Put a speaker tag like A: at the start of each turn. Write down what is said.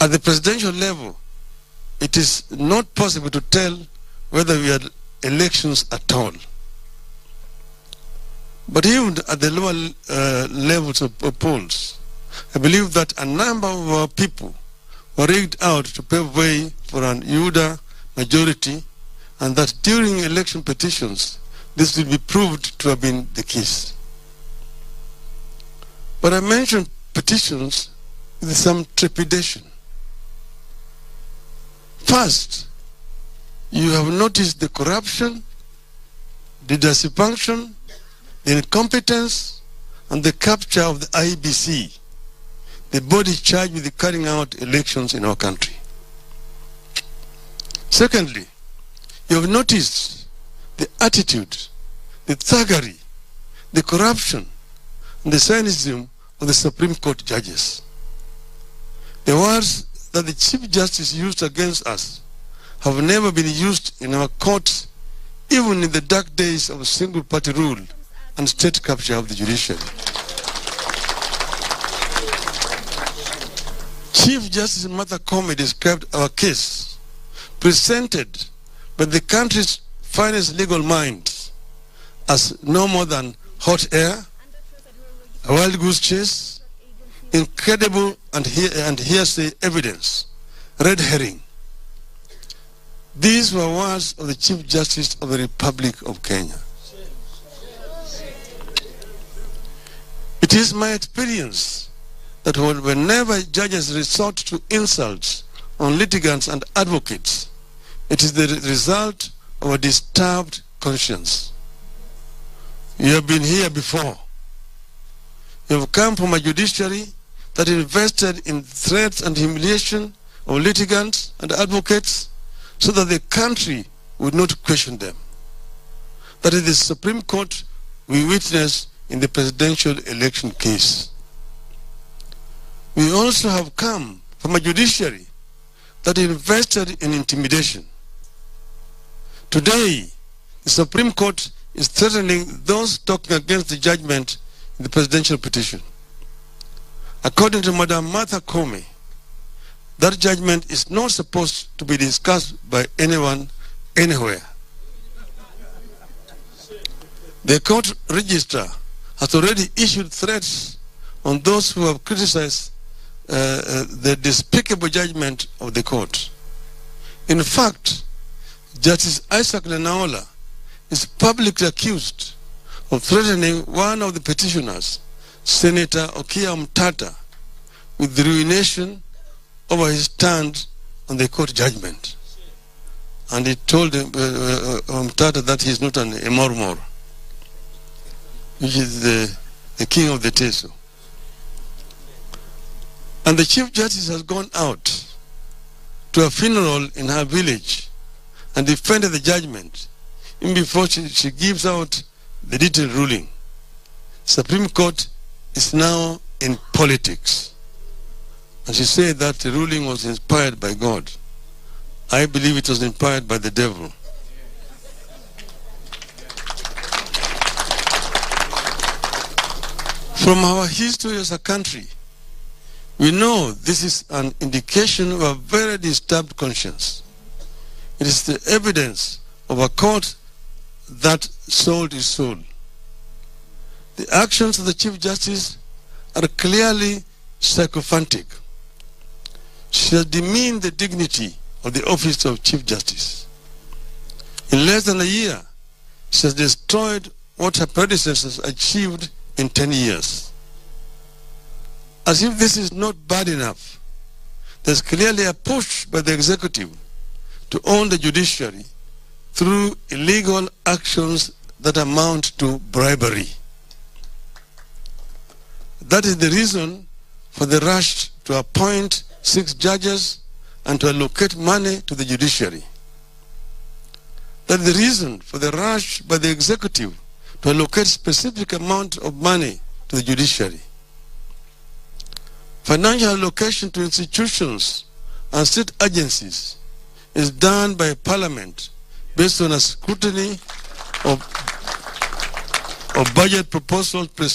A: At the presidential level, it is not possible to tell whether we had elections at all. But even at the lower levels of polls, I believe that a number of our people were rigged out to pave way for an UDA majority, and that during election petitions, this will be proved to have been the case. But I mentioned petitions with some trepidation. First, you have noticed the corruption, the dysfunction, the incompetence, and the capture of the IEBC, the body charged with carrying out elections in our country. Secondly, you have noticed the attitude, the thuggery, the corruption, and the cynicism of the Supreme Court judges. The words that the Chief Justice used against us have never been used in our courts, even in the dark days of single-party rule and state capture of the judiciary. Chief Justice Martha Koome described our case, presented by the country's finest legal minds, as no more than hot air, a wild goose chase, incredible and hearsay evidence, red herring. These were words of the Chief Justice of the Republic of Kenya. It is my experience that whenever judges resort to insults on litigants and advocates, it is the result of a disturbed conscience. You have been here before. You have come from a judiciary that invested in threats and humiliation of litigants and advocates so that the country would not question them. That is the Supreme Court we witnessed in the presidential election case. We also have come from a judiciary that invested in intimidation. Today, the Supreme Court is threatening those talking against the judgment in the presidential petition. According to Madam Martha Koome, that judgment is not supposed to be discussed by anyone, anywhere. The court registrar has already issued threats on those who have criticized the despicable judgment of the court. In fact, Justice Isaac Lenaola is publicly accused of threatening one of the petitioners, Senator Omtata, with the ruination over his stand on the court judgment. And he told Omtata that he is not an Emormor, which is the king of the Teso. And the Chief Justice has gone out to a funeral in her village and defended the judgment even before she gives out the detailed ruling. Supreme Court is now in politics. And she said that the ruling was inspired by God. I believe it was inspired by the devil. From our history as a country, we know this is an indication of a very disturbed conscience. It is the evidence of a court that sold its soul. The actions of the Chief Justice are clearly sycophantic. She has demeaned the dignity of the office of Chief Justice. In less than a year, she has destroyed what her predecessors achieved in 10 years. As if this is not bad enough, there's clearly a push by the executive to own the judiciary through illegal actions that amount to bribery. That is the reason for the rush to appoint 6 judges and to allocate money to the judiciary. That is the reason for the rush by the executive to allocate specific amount of money to the judiciary. Financial allocation to institutions and state agencies is done by Parliament based on a scrutiny of budget proposals presented